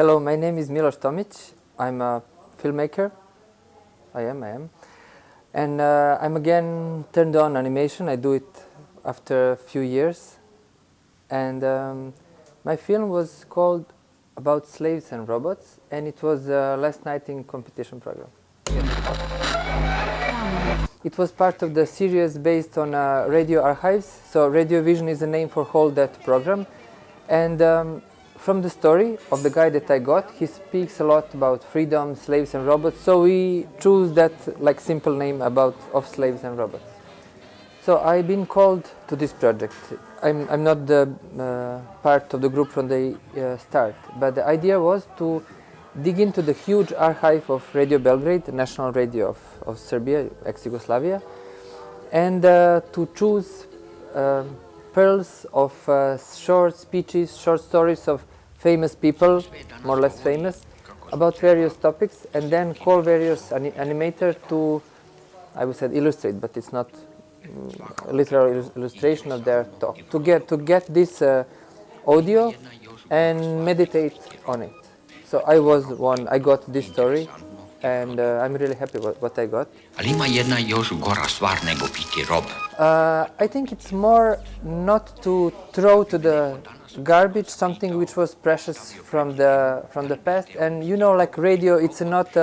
Hello, my name is Miloš Tomić. I'm a filmmaker. I am. And I'm again turned on animation. I do it after a few years. And my film was called About Slaves and Robots, and it was last night in competition program. It was part of the series based on radio archives. So Radiovision is the name for whole that program. And from the story of the guy that I got, he speaks a lot about freedom, slaves and robots. So we choose that like simple name of slaves and robots. So I've been called to this project. I'm not the part of the group from the start, but the idea was to dig into the huge archive of Radio Belgrade, the national radio of Serbia, ex-Yugoslavia, and to choose pearls of short speeches, short stories of famous people, more or less famous, about various topics, and then call various animators to, I would say, illustrate, but it's not literal illustration of their talk, to get this audio and meditate on it. So I was one, I got this story, and I'm really happy with what I got. I think it's more not to throw to the garbage something which was precious from the past, and you know, like radio, it's not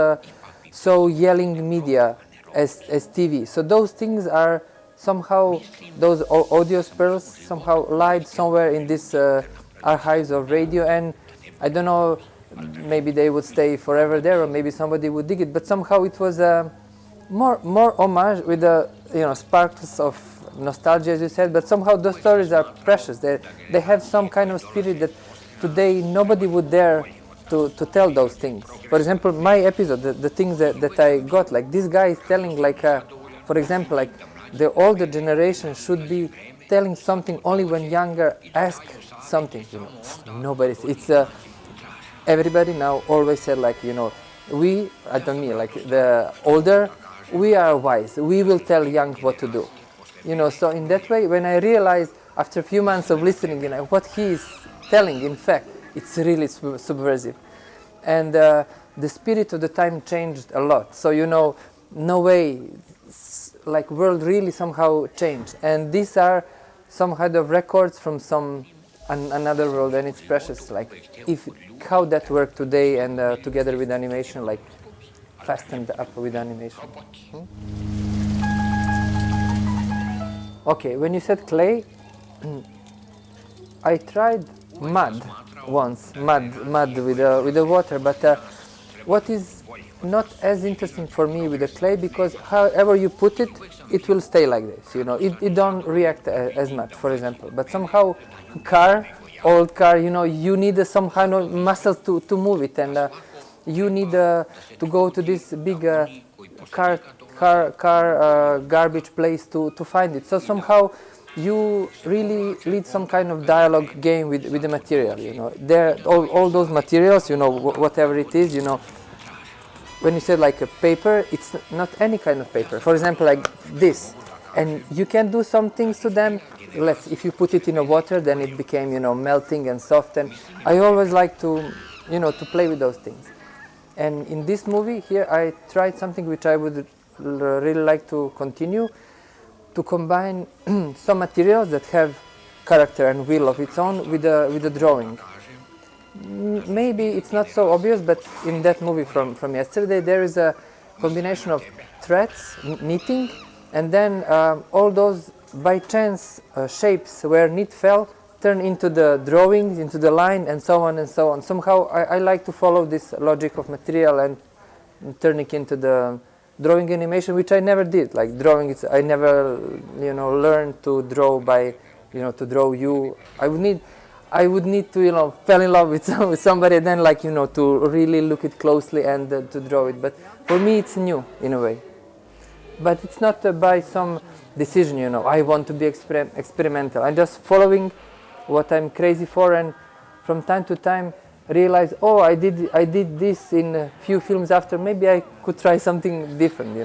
so yelling media as TV. So those things are somehow, those audio pearls somehow lied somewhere in this archives of radio, and I don't know, maybe they would stay forever there, or maybe somebody would dig it, but somehow it was more homage with the sparks of nostalgia, as you said, but somehow those stories are precious. They have some kind of spirit that today nobody would dare to tell those things. For example, my episode, the things that I got, like this guy is telling, like, for example, like the older generation should be telling something only when younger ask something, Nobody's, it's everybody now always said, like, we, I don't mean, like the older, we are wise, we will tell young what to do. So in that way, when I realized after a few months of listening, what he is telling, in fact, it's really subversive. And the spirit of the time changed a lot. So, no way, like world really somehow changed. And these are some kind of records from another world, and it's precious, like how that worked today, and together with animation, like fastened up with animation. Okay, when you said clay, I tried mud once, mud with the water, but what is not as interesting for me with the clay, because however you put it, it will stay like this, it don't react as much, for example. But somehow old car, you need some kind of muscles to move it, and you need to go to this big car garbage place to find it. So somehow you really lead some kind of dialogue game with the material, There, all those materials, whatever it is, when you say like a paper, it's not any kind of paper. For example, like this, and you can do some things to them. If you put it in a water, then it became, melting and soft. And I always like to, to play with those things. And in this movie here, I tried something which I would really like to continue, to combine some materials that have character and will of its own with the drawing. Maybe it's not so obvious, but in that movie from yesterday, there is a combination of threads, knitting, and then all those by chance shapes where knit fell turn into the drawings, into the line, and so on and so on. Somehow I like to follow this logic of material and turn it into the drawing animation, which I never did. Like drawing, I never learned to draw by to draw you. I would need to fall in love with somebody, and then to really look it closely and to draw it. But for me, it's new in a way. But it's not by some decision, I want to be experimental. I'm just following what I'm crazy for, and from time to time realize, I did this in a few films after, maybe I could try something different,